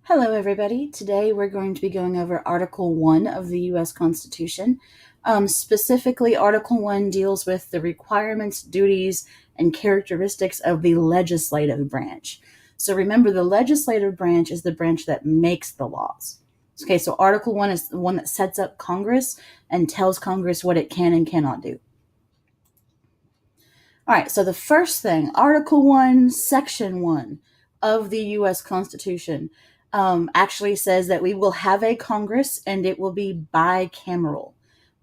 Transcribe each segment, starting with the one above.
Hello, everybody. Today we're going to be going over Article 1 of the U.S. Constitution. Specifically, Article 1 deals with the requirements, duties, and characteristics of the legislative branch. So remember, the legislative branch is the branch that makes the laws. Okay, so Article 1 is the one that sets up Congress and tells Congress what it can and cannot do. All right, so the first thing, Article 1, Section 1 of the U.S. Constitution actually says that we will have a Congress and it will be bicameral.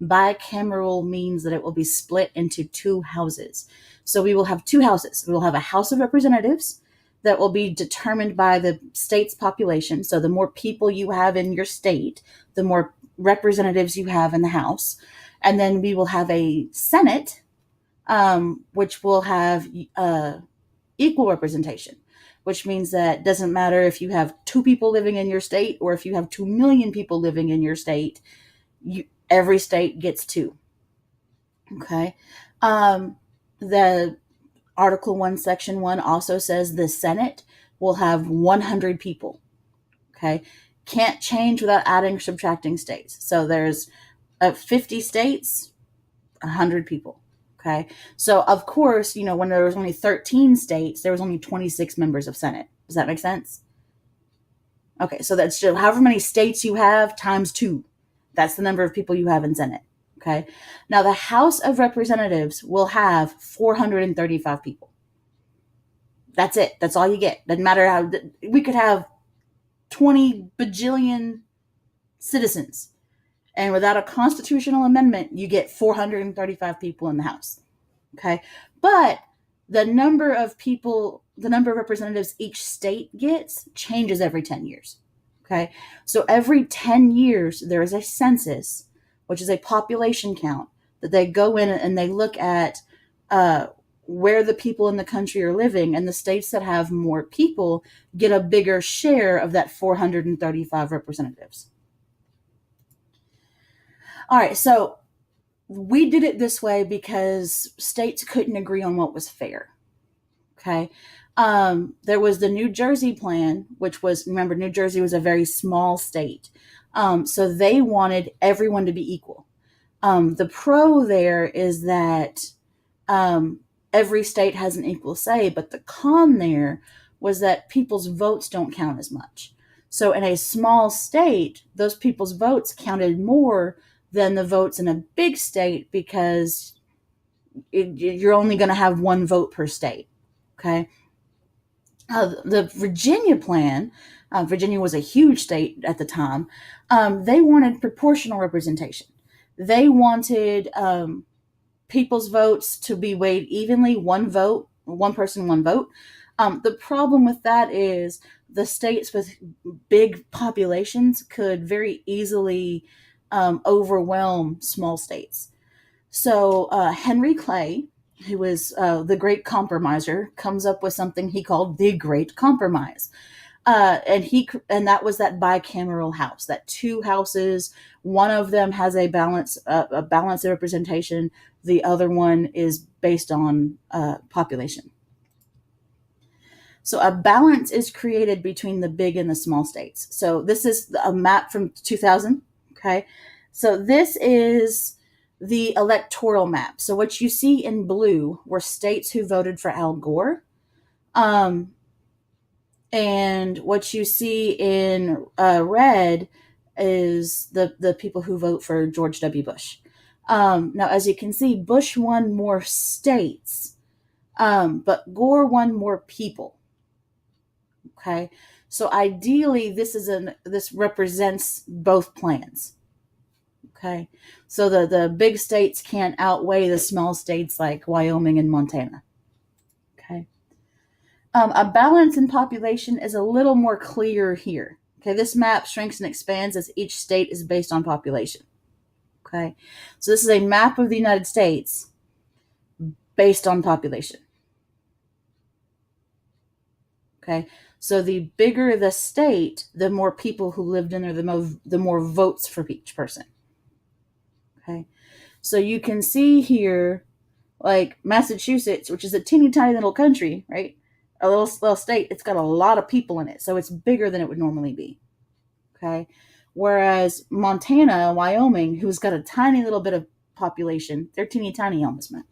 Bicameral means that it will be split into two houses. So we will have two houses. We will have a House of Representatives that will be determined by the state's population. So the more people you have in your state, the more representatives you have in the House. And then we will have a Senate, which will have equal representation, which means that it doesn't matter if you have two people living in your state or if you have 2 million people living in your state, every state gets two. Okay. The Article 1, Section 1 also says the Senate will have 100 people. Okay. Can't change without adding or subtracting states. So there's 50 states, 100 people. Okay. So, of course, when there was only 13 states, there was only 26 members of Senate. Does that make sense? Okay. So that's just however many states you have times two. That's the number of people you have in Senate. Okay. Now, the House of Representatives will have 435 people. That's it. That's all you get. Doesn't matter how we could have 20 bajillion citizens. And without a constitutional amendment, you get 435 people in the House. Okay. But the number of representatives each state gets changes every 10 years. Okay. So every 10 years, there is a census, which is a population count that they go in and they look at where the people in the country are living, and the states that have more people get a bigger share of that 435 representatives. All right, so we did it this way because states couldn't agree on what was fair. Okay. There was the New Jersey plan, which was, remember, New Jersey was a very small state. So they wanted everyone to be equal. The pro there is that every state has an equal say, but the con there was that people's votes don't count as much. So in a small state, those people's votes counted more than the votes in a big state because you're only going to have one vote per state. Okay. The Virginia plan, Virginia was a huge state at the time. They wanted proportional representation. They wanted people's votes to be weighed evenly, one vote, one person, one vote. The problem with that is the states with big populations could very easily overwhelm small states. So Henry Clay, who was the great compromiser, comes up with something he called the Great Compromise. And that was that bicameral house, that two houses, one of them has a balance of representation, the other one is based on population. So a balance is created between the big and the small states. So this is a map from 2000. Okay. So this is the electoral map. So what you see in blue were states who voted for Al Gore. And what you see in red is the people who vote for George W. Bush. Now, as you can see, Bush won more states, but Gore won more people. Okay, so ideally, this represents both plans. Okay, so the big states can't outweigh the small states like Wyoming and Montana. Okay, a balance in population is a little more clear here. Okay, this map shrinks and expands as each state is based on population. Okay, so this is a map of the United States based on population. Okay, so the bigger the state, the more people who lived in there, the more votes for each person. Okay, so you can see here, like Massachusetts, which is a teeny tiny little country, right? a little state, it's got a lot of people in it, so it's bigger than it would normally be. Okay, whereas Montana, Wyoming, who's got a tiny little bit of population, they're teeny tiny on this map.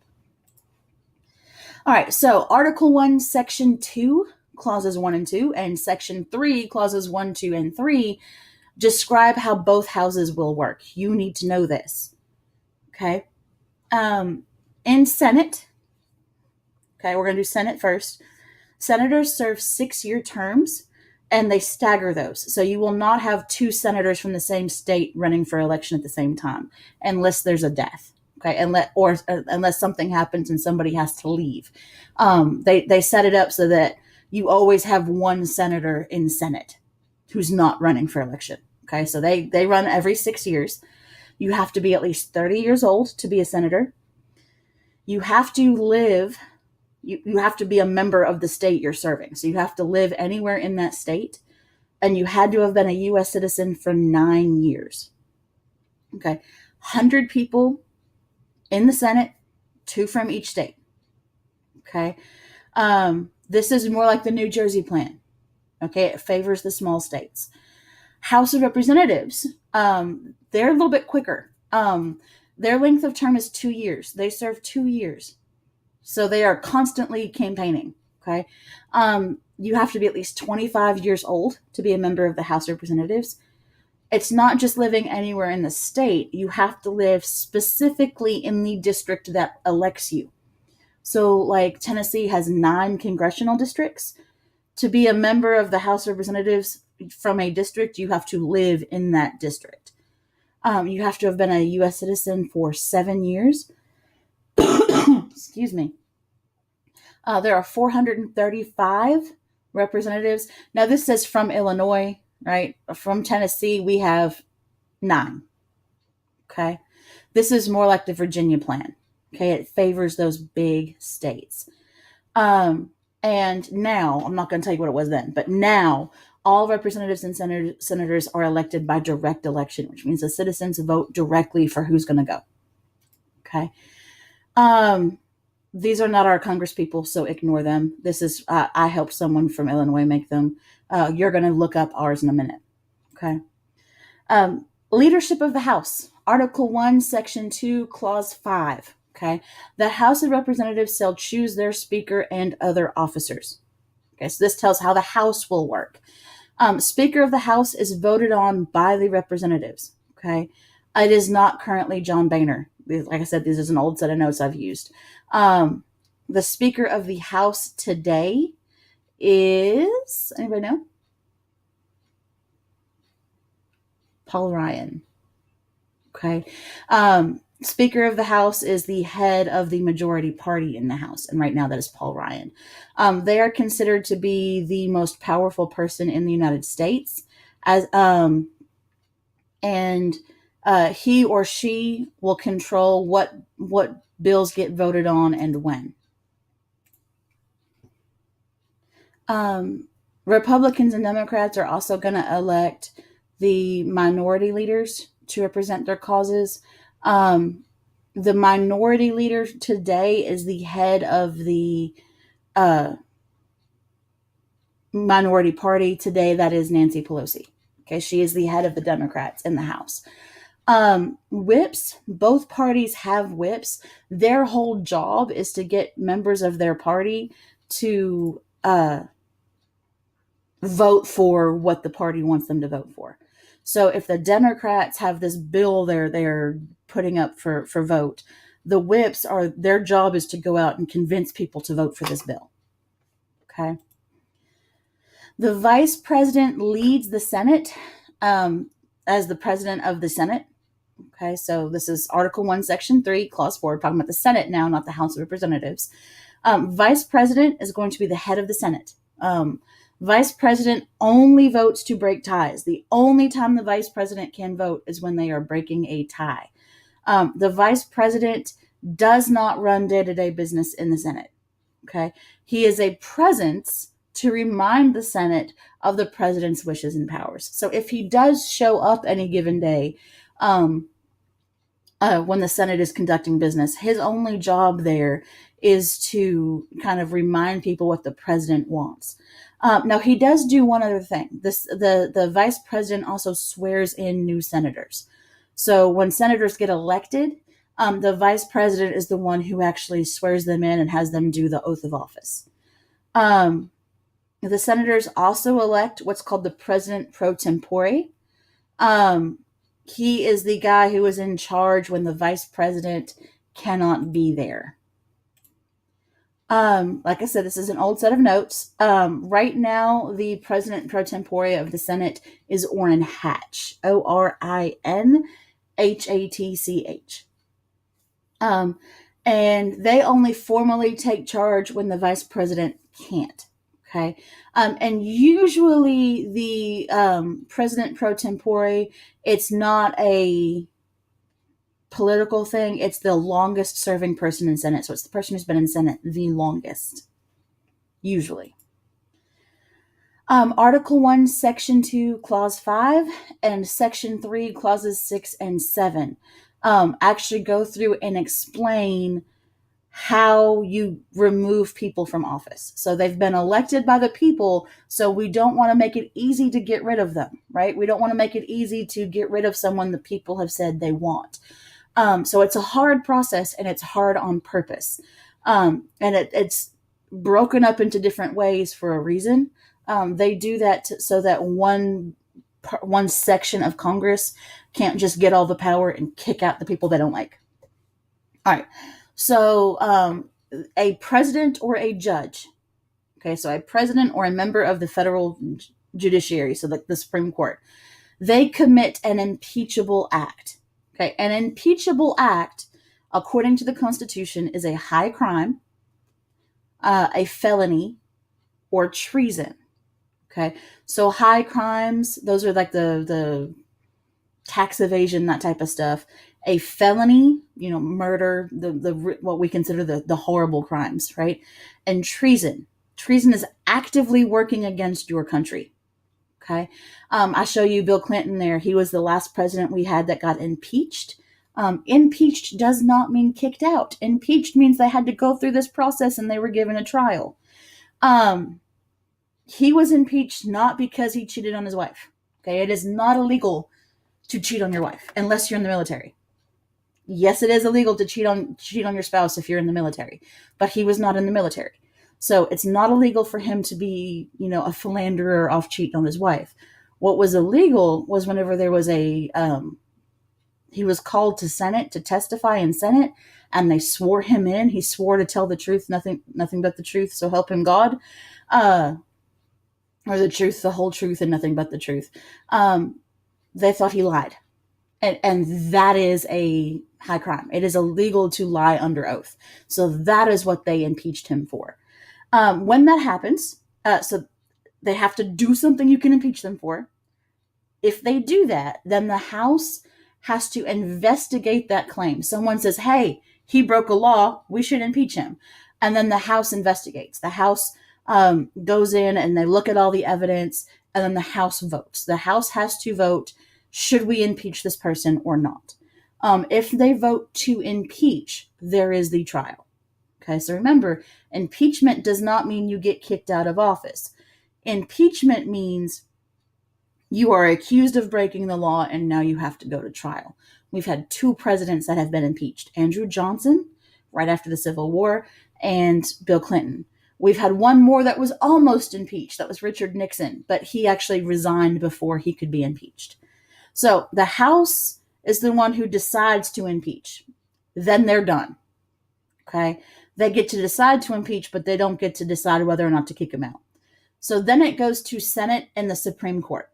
All right, so Article 1, Section 2, Clauses 1 and 2, and Section 3, Clauses 1, 2, and 3 describe how both houses will work. You need to know this. Okay? In Senate, okay, we're going to do Senate first. Senators serve 6-year terms, and they stagger those. So you will not have two senators from the same state running for election at the same time, unless there's a death. Okay, unless something happens and somebody has to leave. They set it up so that you always have one senator in the Senate who's not running for election. Okay, so they run every 6 years. You have to be at least 30 years old to be a senator. You have to live, you have to be a member of the state you're serving. So you have to live anywhere in that state, and you had to have been a U.S. citizen for 9 years. Okay, 100 people in the Senate, 2 from each state. Okay. This is more like the New Jersey plan. Okay. It favors the small states. House of Representatives, they're a little bit quicker. Their length of term is 2 years. They serve 2 years. So they are constantly campaigning. Okay. You have to be at least 25 years old to be a member of the House of Representatives. It's not just living anywhere in the state. You have to live specifically in the district that elects you. So, like, Tennessee has 9 congressional districts. To be a member of the House of Representatives from a district, you have to live in that district. You have to have been a U.S. citizen for 7 years. Excuse me. There are 435 representatives. Now, this says from Illinois. Right? From Tennessee, we have 9. Okay. This is more like the Virginia plan. Okay. It favors those big states. And now, I'm not going to tell you what it was then, but now all representatives and senators are elected by direct election, which means the citizens vote directly for who's going to go. Okay. These are not our Congress people, so ignore them. This is, I helped someone from Illinois make them. You're going to look up ours in a minute. Okay. Leadership of the House. Article 1, Section 2, Clause 5. Okay. The House of Representatives shall choose their speaker and other officers. Okay. So this tells how the House will work. Speaker of the House is voted on by the representatives. Okay. It is not currently John Boehner. Like I said, this is an old set of notes I've used. The Speaker of the House today is, anybody know? Paul Ryan. Okay. Speaker of the House is the head of the majority party in the House, and right now that is Paul Ryan. They are considered to be the most powerful person in the United States, and he or she will control what bills get voted on and when. Republicans and Democrats are also going to elect the minority leaders to represent their causes. The minority leader today is the head of the minority party today. That is Nancy Pelosi. Okay, she is the head of the Democrats in the House. Whips, both parties have whips. Their whole job is to get members of their party to vote for what the party wants them to vote for. So if the Democrats have this bill they're putting up for vote, the whips their job is to go out and convince people to vote for this bill. Okay. The vice president leads the Senate as the president of the Senate. Okay, so this is Article 1, Section 3, Clause 4. We're talking about the Senate now, not the House of Representatives. Vice president is going to be the head of the Senate. Vice president only votes to break ties. The only time the vice president can vote is when they are breaking a tie. The vice president does not run day-to-day business in the Senate. Okay, he is a presence to remind the Senate of the president's wishes and powers. So if he does show up any given day, when the Senate is conducting business, his only job there is to kind of remind people what the president wants. Now, he does do one other thing. The vice president also swears in new senators. So when senators get elected, the vice president is the one who actually swears them in and has them do the oath of office. The senators also elect what's called the president pro tempore. He is the guy who is in charge when the vice president cannot be there. Like I said, this is an old set of notes. Right now, the president pro tempore of the Senate is Orrin Hatch, ORINHATCH. And they only formally take charge when the vice president can't. Okay. And usually the president pro tempore, it's not a political thing. It's the longest serving person in Senate. So it's the person who's been in Senate the longest, usually. Article 1, Section 2, Clause 5, and Section 3, Clauses 6 and 7 actually go through and explain how you remove people from office. So they've been elected by the people, so we don't want to make it easy to get rid of them, right? We don't want to make it easy to get rid of someone the people have said they want. So it's a hard process, and it's hard on purpose. And it's broken up into different ways for a reason. They do that so that one section of Congress can't just get all the power and kick out the people they don't like. All right. So a president or a judge, okay, so a president or a member of the federal judiciary, so the Supreme Court, they commit an impeachable act. Okay, an impeachable act, according to the Constitution, is a high crime, a felony, or treason. Okay, so high crimes, those are like the tax evasion, that type of stuff. A felony, murder, the what we consider the horrible crimes, right? And treason is actively working against your country. Okay, I show you Bill Clinton there. He was the last president we had that got impeached. Impeached does not mean kicked out. Impeached means they had to go through this process and they were given a trial. He was impeached not because he cheated on his wife. Okay, it is not illegal to cheat on your wife unless you're in the military. Yes, it is illegal to cheat on your spouse if you're in the military, but he was not in the military. So it's not illegal for him to be, a philanderer off cheating on his wife. What was illegal was whenever there was he was called to Senate to testify in Senate, and they swore him in. He swore to tell the truth, nothing but the truth, so help him God. Or the truth, the whole truth, and nothing but the truth. They thought he lied. And that is a high crime. It is illegal to lie under oath. So that is what they impeached him for. When that happens, so they have to do something you can impeach them for. If they do that, then the House has to investigate that claim. Someone says, hey, he broke a law, we should impeach him. And then the House investigates. The House goes in and they look at all the evidence, and then the House votes. The House has to vote, should we impeach this person or not? If they vote to impeach, there is the trial. Okay, so remember, impeachment does not mean you get kicked out of office. Impeachment means you are accused of breaking the law and now you have to go to trial. We've had 2 presidents that have been impeached. Andrew Johnson, right after the Civil War, and Bill Clinton. We've had one more that was almost impeached. That was Richard Nixon, but he actually resigned before he could be impeached. So the House is the one who decides to impeach. Then they're done. Okay? They get to decide to impeach, but they don't get to decide whether or not to kick him out. So then it goes to Senate and the Supreme Court.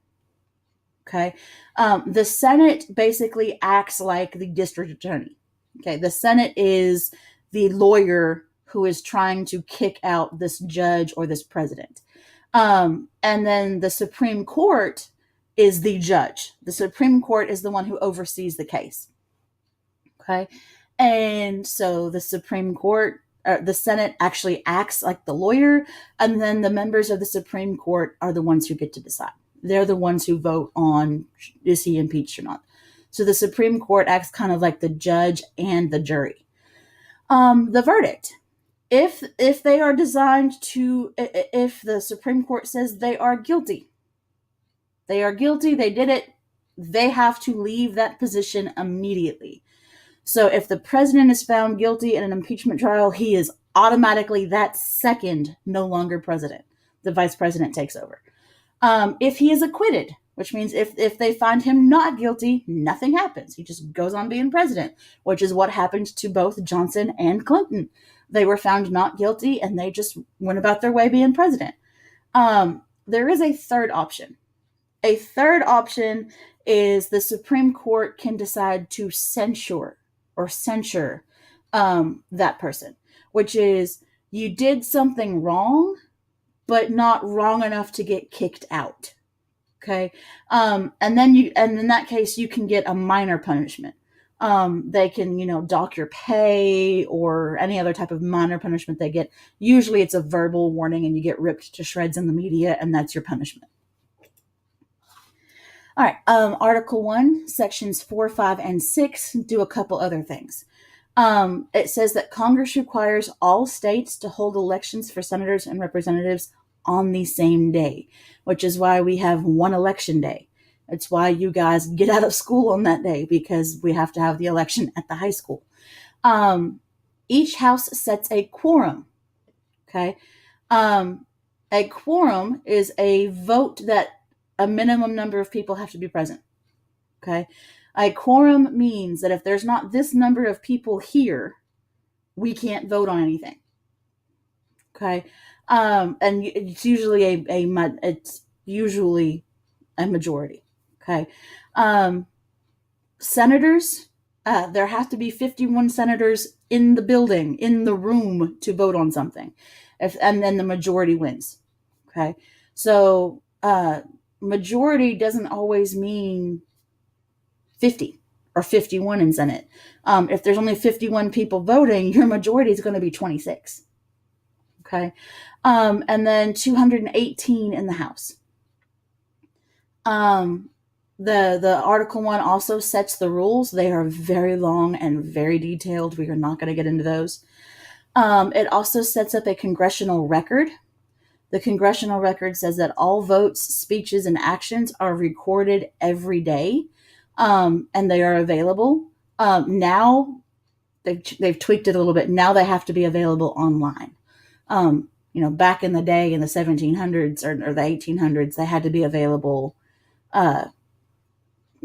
Okay? The Senate basically acts like the district attorney. Okay? The Senate is the lawyer who is trying to kick out this judge or this president. And then the Supreme Court is the judge. The Supreme Court is the one who oversees the case. Okay? And so the Supreme Court, the Senate actually acts like the lawyer, and then the members of the Supreme Court are the ones who get to decide. They're the ones who vote on, is he impeached or not? So the Supreme Court acts kind of like the judge and the jury. The verdict. If they are designed to, if the Supreme Court says they are guilty, they did it, they have to leave that position immediately. So if the president is found guilty in an impeachment trial, he is automatically that second no longer president. The vice president takes over. If he is acquitted, which means if they find him not guilty, nothing happens. He just goes on being president, which is what happened to both Johnson and Clinton. They were found not guilty and they just went about their way being president. There is a third option. A third option is the Supreme Court can decide to censure that person, which is you did something wrong, but not wrong enough to get kicked out. Okay. And in that case, you can get a minor punishment. They can, dock your pay or any other type of minor punishment they get. Usually it's a verbal warning and you get ripped to shreds in the media, and that's your punishment. All right. Article 1, sections 4, 5, and 6 do a couple other things. It says that Congress requires all states to hold elections for senators and representatives on the same day, which is why we have one election day. It's why you guys get out of school on that day, because we have to have the election at the high school. Each house sets a quorum. Okay. A quorum is a vote that a minimum number of people have to be present. Okay. A quorum means that if there's not this number of people here, we can't vote on anything. Okay. And it's usually a majority. Okay. Senators, there have to be 51 senators in the building, in the room, to vote on something. And then the majority wins. Okay. So, majority doesn't always mean 50 or 51 in Senate. If there's only 51 people voting, your majority is going to be 26. Okay. And then 218 in the House. The Article 1 also sets the rules. They are very long and very detailed. We are not going to get into those. It also sets up a congressional record. The congressional record says that all votes, speeches, and actions are recorded every day, and they are available. Now, they've tweaked it a little bit. Now they have to be available online. Back in the day, in the 1700s or the 1800s, they had to be available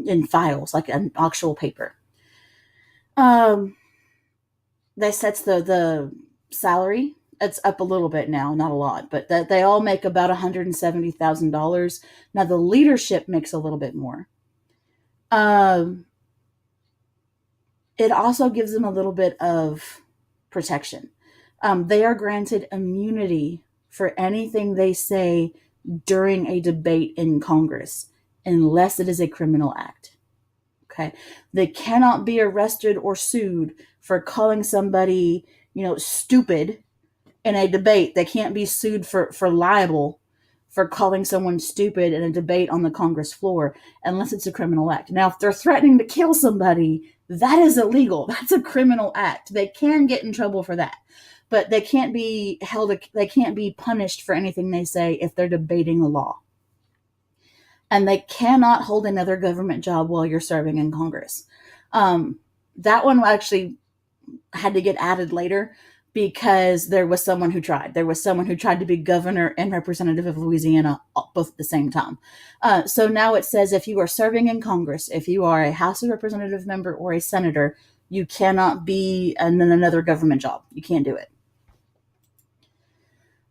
in files, like an actual paper. They sets the salary. It's up a little bit now, not a lot, but they all make about $170,000. Now the leadership makes a little bit more. It also gives them a little bit of protection. They are granted immunity for anything they say during a debate in Congress, unless it is a criminal act. Okay. They cannot be arrested or sued for calling somebody, stupid in a debate. They can't be sued for libel for calling someone stupid in a debate on the Congress floor, unless it's a criminal act. Now, if they're threatening to kill somebody, that is illegal. That's a criminal act. They can get in trouble for that, but they can't be punished for anything they say if they're debating a law. And they cannot hold another government job while you're serving in Congress. That one actually had to get added later, because there was someone who tried. There was someone who tried to be governor and representative of Louisiana both at the same time. So now it says if you are serving in Congress, if you are a House of Representative member or a senator, you cannot be in another government job. You can't do it.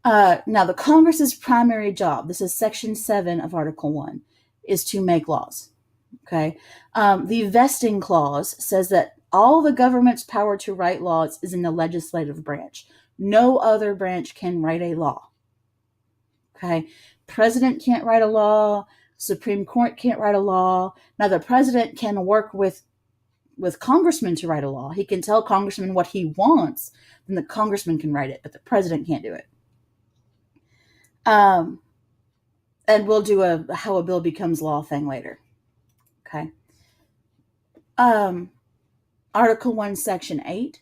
Now, the Congress's primary job, this is Section 7 of Article 1, is to make laws. Okay. The vesting clause says that all the government's power to write laws is in the legislative branch. No other branch can write a law. Okay. President can't write a law. Supreme Court can't write a law. Now, the president can work with congressmen to write a law. He can tell congressmen what he wants, then the congressman can write it, but the president can't do it. And we'll do a how a bill becomes law thing later. Okay. Article 1, Section 8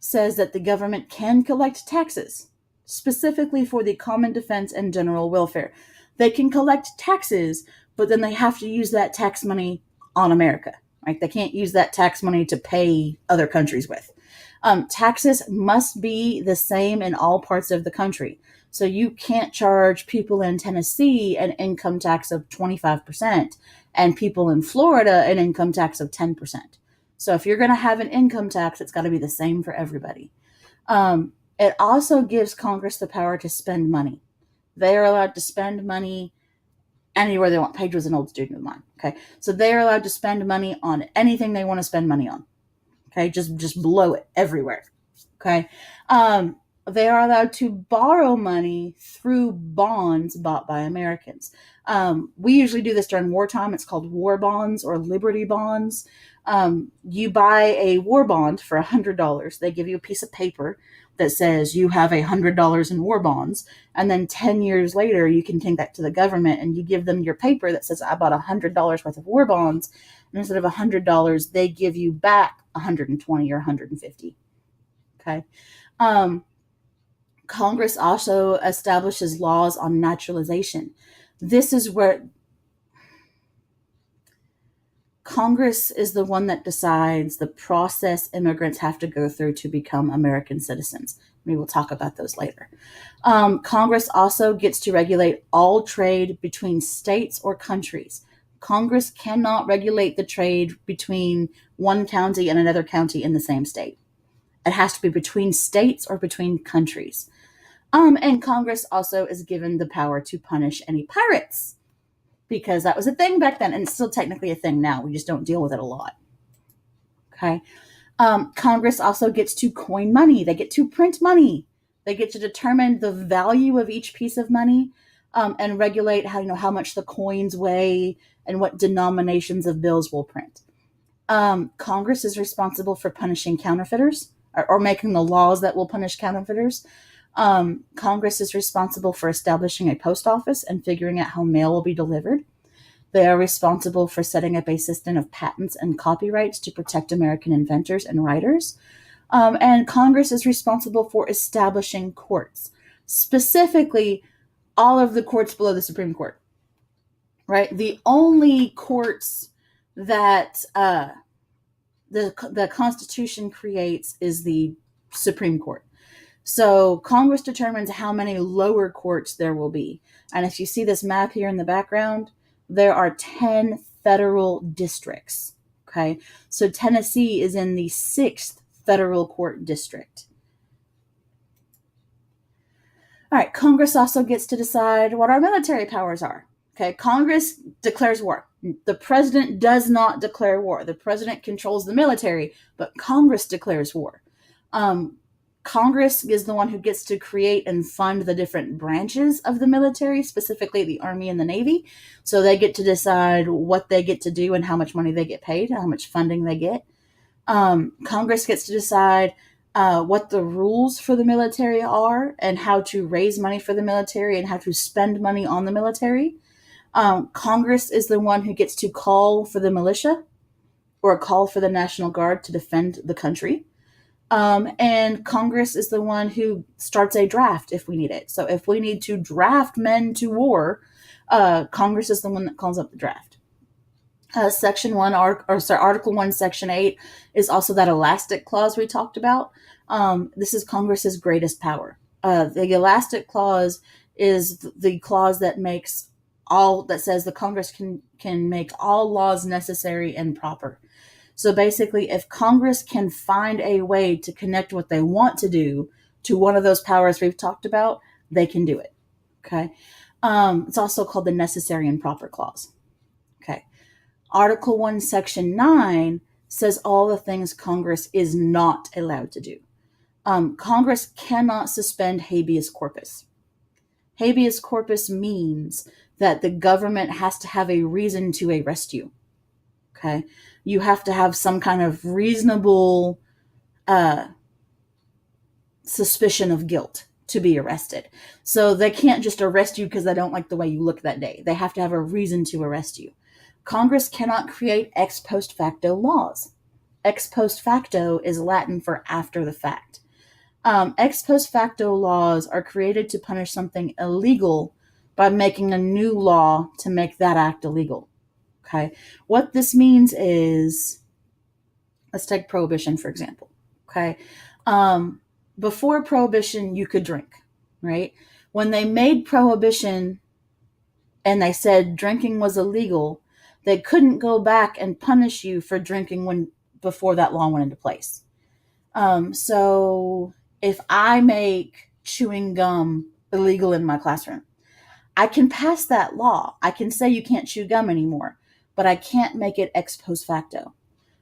says that the government can collect taxes, specifically for the common defense and general welfare. They can collect taxes, but then they have to use that tax money on America. Right? They can't use that tax money to pay other countries with. Taxes must be the same in all parts of the country. So you can't charge people in Tennessee an income tax of 25% and people in Florida an income tax of 10%. So if you're going to have an income tax, it's got to be the same for everybody. It also gives Congress the power to spend money. They are allowed to spend money anywhere they want. Paige was an old student of mine. Okay. So they are allowed to spend money on anything they want to spend money on. Okay. Just blow it everywhere. Okay. They are allowed to borrow money through bonds bought by Americans. We usually do this during wartime. It's called war bonds or liberty bonds. You buy a war bond for $100. They give you a piece of paper that says you have $100 in war bonds. And then 10 years later, you can take that to the government and you give them your paper that says, I bought $100 worth of war bonds. And instead of $100, they give you back 120 or 150. Okay. Congress also establishes laws on naturalization. This is where Congress is the one that decides the process immigrants have to go through to become American citizens. We will talk about those later. Congress also gets to regulate all trade between states or countries. Congress cannot regulate the trade between one county and another county in the same state. It has to be between states or between countries. And Congress also is given the power to punish any pirates, because that was a thing back then, and it's still technically a thing now. We just don't deal with it a lot. Okay. Congress also gets to coin money. They get to print money. They get to determine the value of each piece of money, and regulate how much the coins weigh and what denominations of bills will print. Congress is responsible for punishing counterfeiters or making the laws that will punish counterfeiters. Congress is responsible for establishing a post office and figuring out how mail will be delivered. They are responsible for setting up a system of patents and copyrights to protect American inventors and writers. And Congress is responsible for establishing courts, specifically all of the courts below the Supreme Court. Right? The only courts that the Constitution creates is the Supreme Court. So Congress determines how many lower courts there will be. And if you see this map here in the background, there are 10 federal districts. Okay. So Tennessee is in the 6th federal court district. All right. Congress also gets to decide what our military powers are. Okay. Congress declares war. The president does not declare war. The president controls the military, but Congress declares war. Congress is the one who gets to create and fund the different branches of the military, specifically the Army and the Navy. So they get to decide what they get to do and how much money they get paid, how much funding they get. Congress gets to decide what the rules for the military are and how to raise money for the military and how to spend money on the military. Congress is the one who gets to call for the militia or call for the National Guard to defend the country. And Congress is the one who starts a draft if we need it. So if we need to draft men to war, Congress is the one that calls up the draft. Article 1, Section 8 is also that elastic clause we talked about. This is Congress's greatest power. The elastic clause is the clause that says the Congress can make all laws necessary and proper. So basically, if Congress can find a way to connect what they want to do to one of those powers we've talked about, they can do it. Okay. It's also called the necessary and proper clause. Okay. Article 1, Section 9 says all the things Congress is not allowed to do. Congress cannot suspend habeas corpus. Habeas corpus means that the government has to have a reason to arrest you. Okay. You have to have some kind of reasonable suspicion of guilt to be arrested. So they can't just arrest you because they don't like the way you look that day. They have to have a reason to arrest you. Congress cannot create ex post facto laws. Ex post facto is Latin for after the fact. Ex post facto laws are created to punish something illegal by making a new law to make that act illegal. Okay. What this means is, let's take prohibition, for example. Okay. Before prohibition, you could drink, right? When they made prohibition and they said drinking was illegal, they couldn't go back and punish you for drinking when before that law went into place. So if I make chewing gum illegal in my classroom, I can pass that law. I can say you can't chew gum anymore, but I can't make it ex post facto,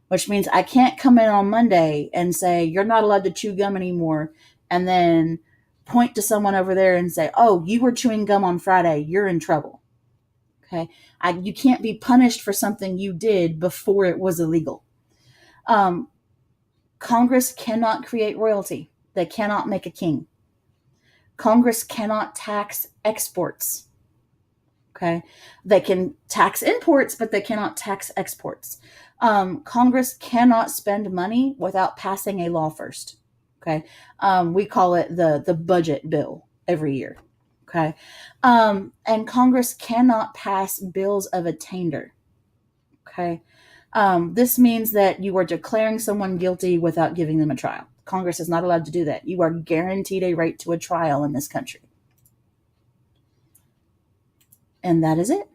which means I can't come in on Monday and say, you're not allowed to chew gum anymore, and then point to someone over there and say, oh, you were chewing gum on Friday. You're in trouble. Okay. You can't be punished for something you did before it was illegal. Congress cannot create royalty. They cannot make a king. Congress cannot tax exports. Okay. They can tax imports, but they cannot tax exports. Congress cannot spend money without passing a law first. Okay. We call it the budget bill every year. Okay. And Congress cannot pass bills of attainder. Okay. This means that you are declaring someone guilty without giving them a trial. Congress is not allowed to do that. You are guaranteed a right to a trial in this country. And that is it.